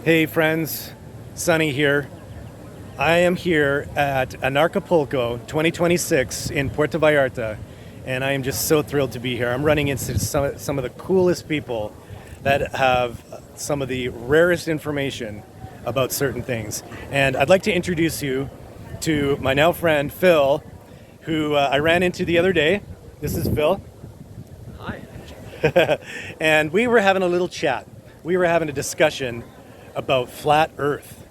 Hey friends, Sunny here. I am here at Anarchapulco 2026 in Puerto Vallarta, and I am just so thrilled to be here. I'm running into some of the coolest people that have some of the rarest information about certain things. And I'd like to introduce you to my now friend Phil, who I ran into the other day. This is Phil. Hi. And we were having a little chat. We were having a discussion about flat Earth.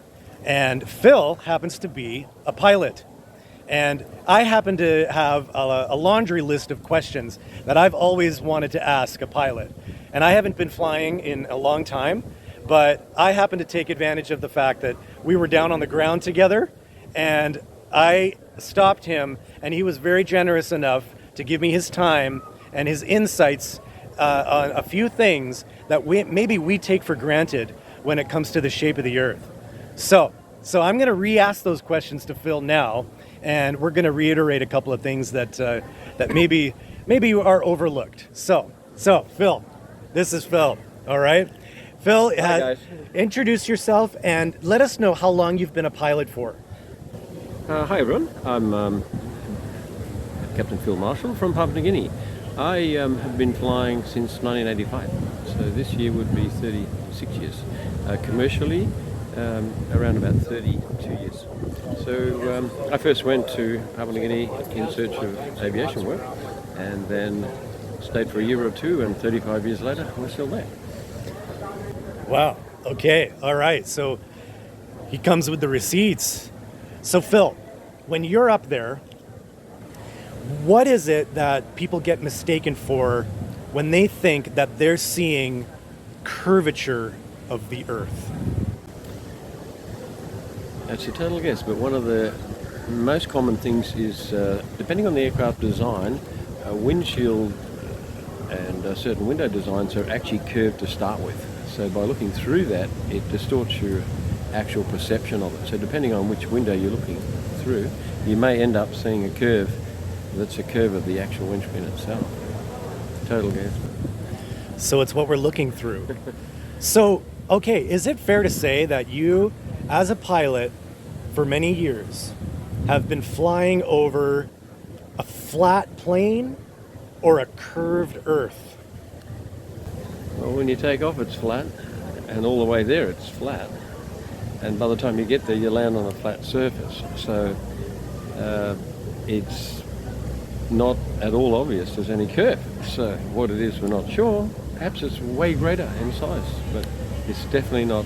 And Phil happens to be a pilot. And I happen to have a laundry list of questions that I've always wanted to ask a pilot. And I haven't been flying in a long time, but I happen to take advantage of the fact that we were down on the ground together, and I stopped him, and he was very generous enough to give me his time and his insights on a few things that maybe we take for granted when it comes to the shape of the Earth. So I'm going to re-ask those questions to Phil now, and we're going to reiterate a couple of things that maybe are overlooked. So Phil, this is Phil. All right, Phil, Hi, guys. introduce yourself and let us know how long you've been a pilot for. Hi everyone, I'm Captain Phil Marshall from Papua New Guinea. I have been flying since 1985, so this year would be 36 years. Commercially, around about 32 years. So I first went to Papua New Guinea in search of aviation work, and then stayed for a year or two, and 35 years later, we're still there. Wow. Okay. All right. So he comes with the receipts. So Phil, when you're up there, what is it that people get mistaken for when they think that they're seeing curvature of the Earth? That's a total guess, but one of the most common things is, depending on the aircraft design, a windshield and certain window designs are actually curved to start with. So by looking through that, it distorts your actual perception of it. So depending on which window you're looking through, you may end up seeing a curve that's a curve of the actual windscreen itself. Total guess. So it's what we're looking through. So, okay, is it fair to say that you, as a pilot, for many years, have been flying over a flat plane or a curved Earth? Well, when you take off, it's flat, and all the way there, it's flat. And by the time you get there, you land on a flat surface. So it's not at all obvious there's any curve. So what it is, we're not sure. Perhaps it's way greater in size, but it's definitely not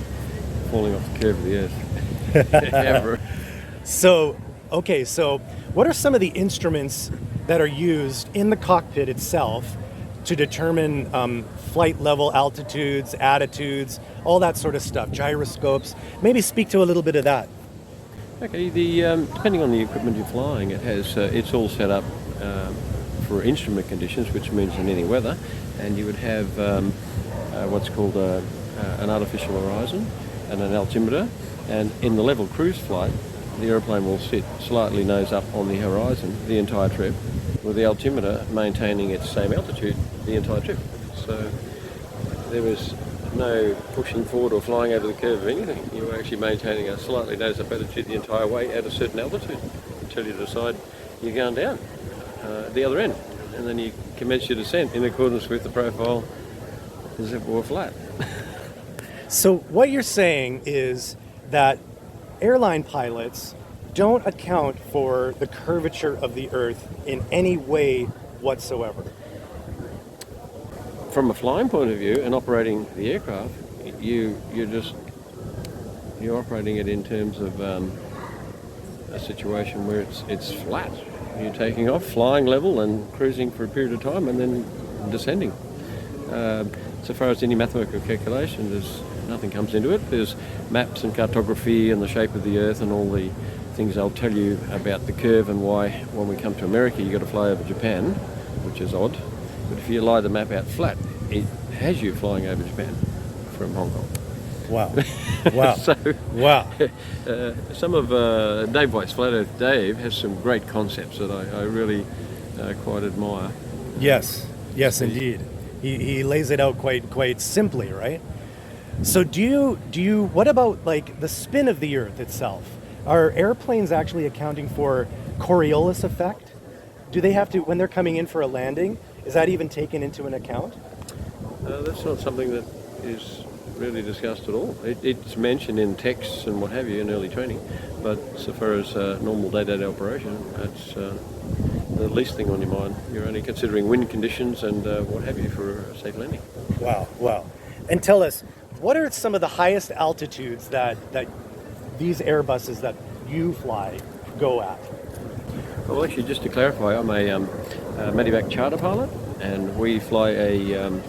falling off the curve of the Earth ever. So, okay, so what are some of the instruments that are used in the cockpit itself to determine flight level, altitudes, attitudes, all that sort of stuff, gyroscopes? Maybe speak to a little bit of that. Okay, depending on the equipment you're flying, it's all set up for instrument conditions, which means in any weather, and you would have what's called an artificial horizon and an altimeter, and in the level cruise flight, the aeroplane will sit slightly nose up on the horizon the entire trip, with the altimeter maintaining its same altitude the entire trip. So there was no pushing forward or flying over the curve of anything. You were actually maintaining a slightly nose up attitude the entire way at a certain altitude until you decide you're going down the other end, and then you commence your descent in accordance with the profile as if it were flat. So what you're saying is that airline pilots don't account for the curvature of the Earth in any way whatsoever. From a flying point of view and operating the aircraft, you're operating it in terms of a situation where it's flat. You're taking off, flying level and cruising for a period of time and then descending. So far as any mathematical calculation, nothing comes into it. There's maps and cartography and the shape of the Earth and all the things they'll tell you about the curve and why when we come to America you've got to fly over Japan, which is odd. But if you lie the map out flat, it has you flying over Japan from Hong Kong. Wow. Wow. So, wow. Some of Dave White's Flat Earth Dave has some great concepts that I really quite admire. Yes, indeed. He lays it out quite simply, right? So what about like the spin of the Earth itself? Are airplanes actually accounting for Coriolis effect? Do they have to, when they're coming in for a landing, is that even taken into an account? That's not something that is really discussed at all. It's mentioned in texts and what have you in early training, but so far as normal day-to-day operation, that's the least thing on your mind. You're only considering wind conditions and what have you for a safe landing. Wow, wow. And tell us, what are some of the highest altitudes that these Airbuses that you fly go at? Well, actually, just to clarify, I'm a medevac charter pilot, and we fly a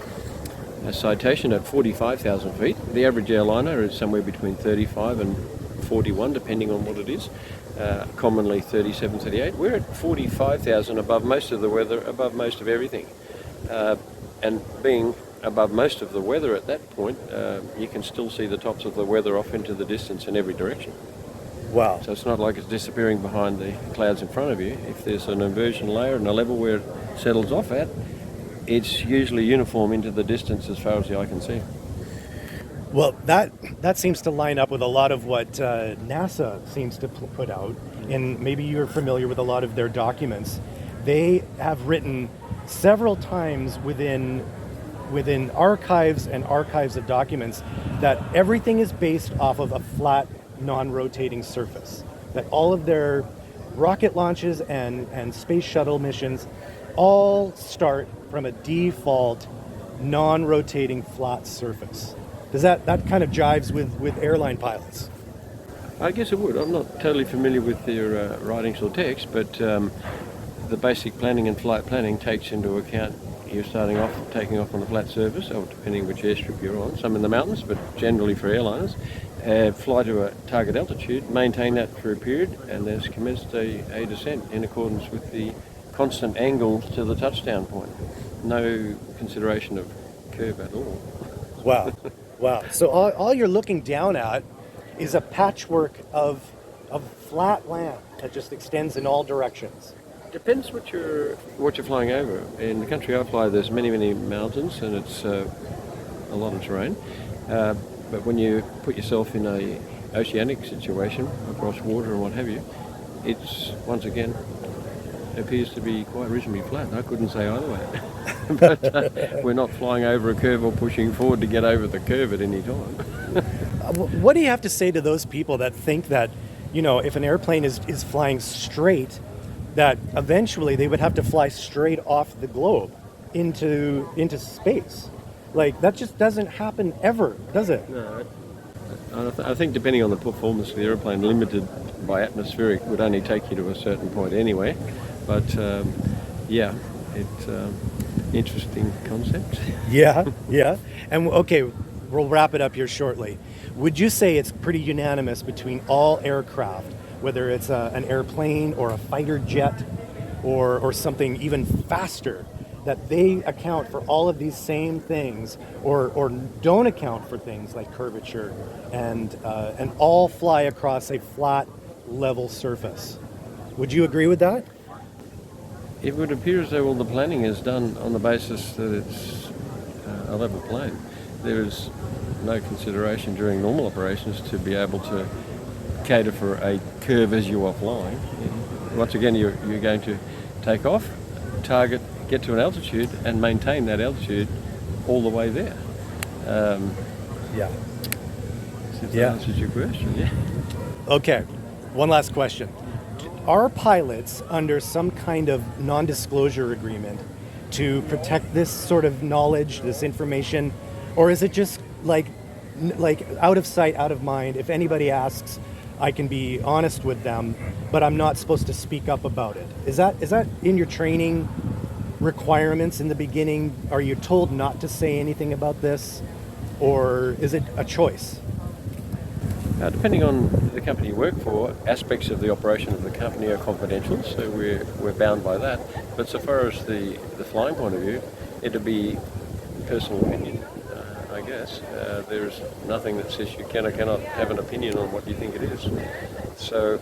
citation at 45,000 feet. The average airliner is somewhere between 35 and 41, depending on what it is. Commonly 37, 38. We're at 45,000 above most of the weather, above most of everything. And being above most of the weather at that point, you can still see the tops of the weather off into the distance in every direction. Wow. So it's not like it's disappearing behind the clouds in front of you. If there's an inversion layer and a level where it settles off at, it's usually uniform into the distance as far as the eye can see. Well, that seems to line up with a lot of what NASA seems to put out, and maybe you're familiar with a lot of their documents. They have written several times within archives and archives of documents that everything is based off of a flat, non-rotating surface. That all of their rocket launches and space shuttle missions all start from a default, non-rotating flat surface. Does that kind of jives with airline pilots? I guess it would. I'm not totally familiar with their writings or text, but the basic planning and flight planning takes into account you're taking off on a flat surface, or depending which airstrip you're on, some in the mountains, but generally for airliners, fly to a target altitude, maintain that for a period, and then commenced a descent in accordance with the constant angle to the touchdown point. No consideration of curve at all. Wow. Wow. So all you're looking down at is a patchwork of flat land that just extends in all directions. Depends what you're flying over. In the country I fly, there's many mountains, and it's a lot of terrain. But when you put yourself in a oceanic situation across water and what have you, it's once again appears to be quite reasonably flat. I couldn't say either way. But we're not flying over a curve or pushing forward to get over the curve at any time. What do you have to say to those people that think that, if an airplane is flying straight, that eventually they would have to fly straight off the globe into space? Like, that just doesn't happen ever, does it? No. I think depending on the performance of the airplane, limited by atmospheric would only take you to a certain point anyway. But yeah, it's interesting concept. Yeah. And okay, we'll wrap it up here shortly. Would you say it's pretty unanimous between all aircraft, whether it's an airplane or a fighter jet or something even faster, that they account for all of these same things or don't account for things like curvature and all fly across a flat, level surface? Would you agree with that? It would appear as though all the planning is done on the basis that it's a level plane. There is no consideration during normal operations to be able to cater for a curve as you are flying. Once again, you're going to take off, target, get to an altitude, and maintain that altitude all the way there. Yeah. If that answers your question, yeah. Okay, one last question. Are pilots under some kind of non-disclosure agreement to protect this sort of knowledge, this information, or is it just like out of sight, out of mind? If anybody asks, I can be honest with them, but I'm not supposed to speak up about it. Is that in your training requirements in the beginning? Are you told not to say anything about this, or is it a choice? Depending on the company you work for, aspects of the operation of the company are confidential, so we're bound by that. But so far as the flying point of view, it'd be personal opinion, I guess. There's nothing that says you can or cannot have an opinion on what you think it is. So,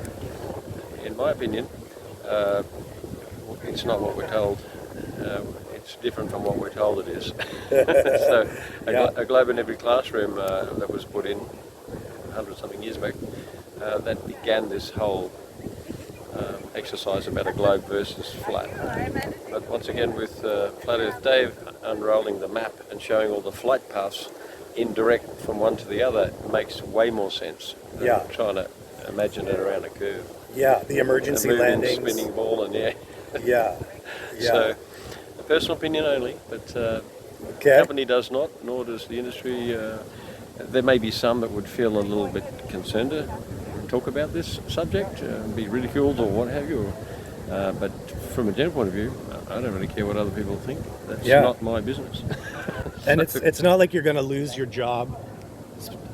in my opinion, it's not what we're told. it's different from what we're told it is. So a globe in every classroom that was put in 100-something years back, that began this whole exercise about a globe versus flat. But once again, with Flat Earth Dave unrolling the map and showing all the flight paths indirect from one to the other makes way more sense than trying to imagine it around a curve. Yeah, the emergency a moving, landings. spinning ball, and Yeah. So, a personal opinion only, but the company does not, nor does the industry. There may be some that would feel a little bit concerned to talk about this subject, be ridiculed or what have you. But from a general point of view, I don't really care what other people think. That's not my business. And it's not like you're going to lose your job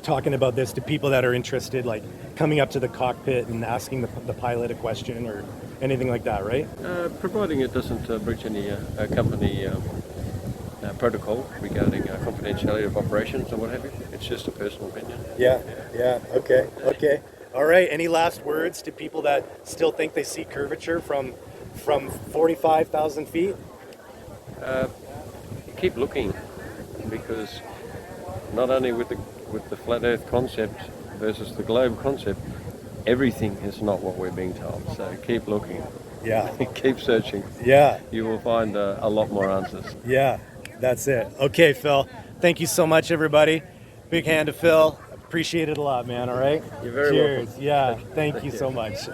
talking about this to people that are interested, like coming up to the cockpit and asking the pilot a question or anything like that, right? Providing it doesn't breach any company protocol regarding confidentiality of operations or what have you. It's just a personal opinion. Yeah. Okay. All right. Any last words to people that still think they see curvature from 45,000 feet? Keep looking, because not only with the flat Earth concept versus the globe concept, everything is not what we're being told. So keep looking. Yeah. Keep searching. Yeah. You will find a lot more answers. Yeah. That's it. Okay, Phil. Thank you so much, everybody. Big hand to Phil. Appreciate it a lot, man. All right. You're very Cheers. welcome. Yeah. Thank you so much.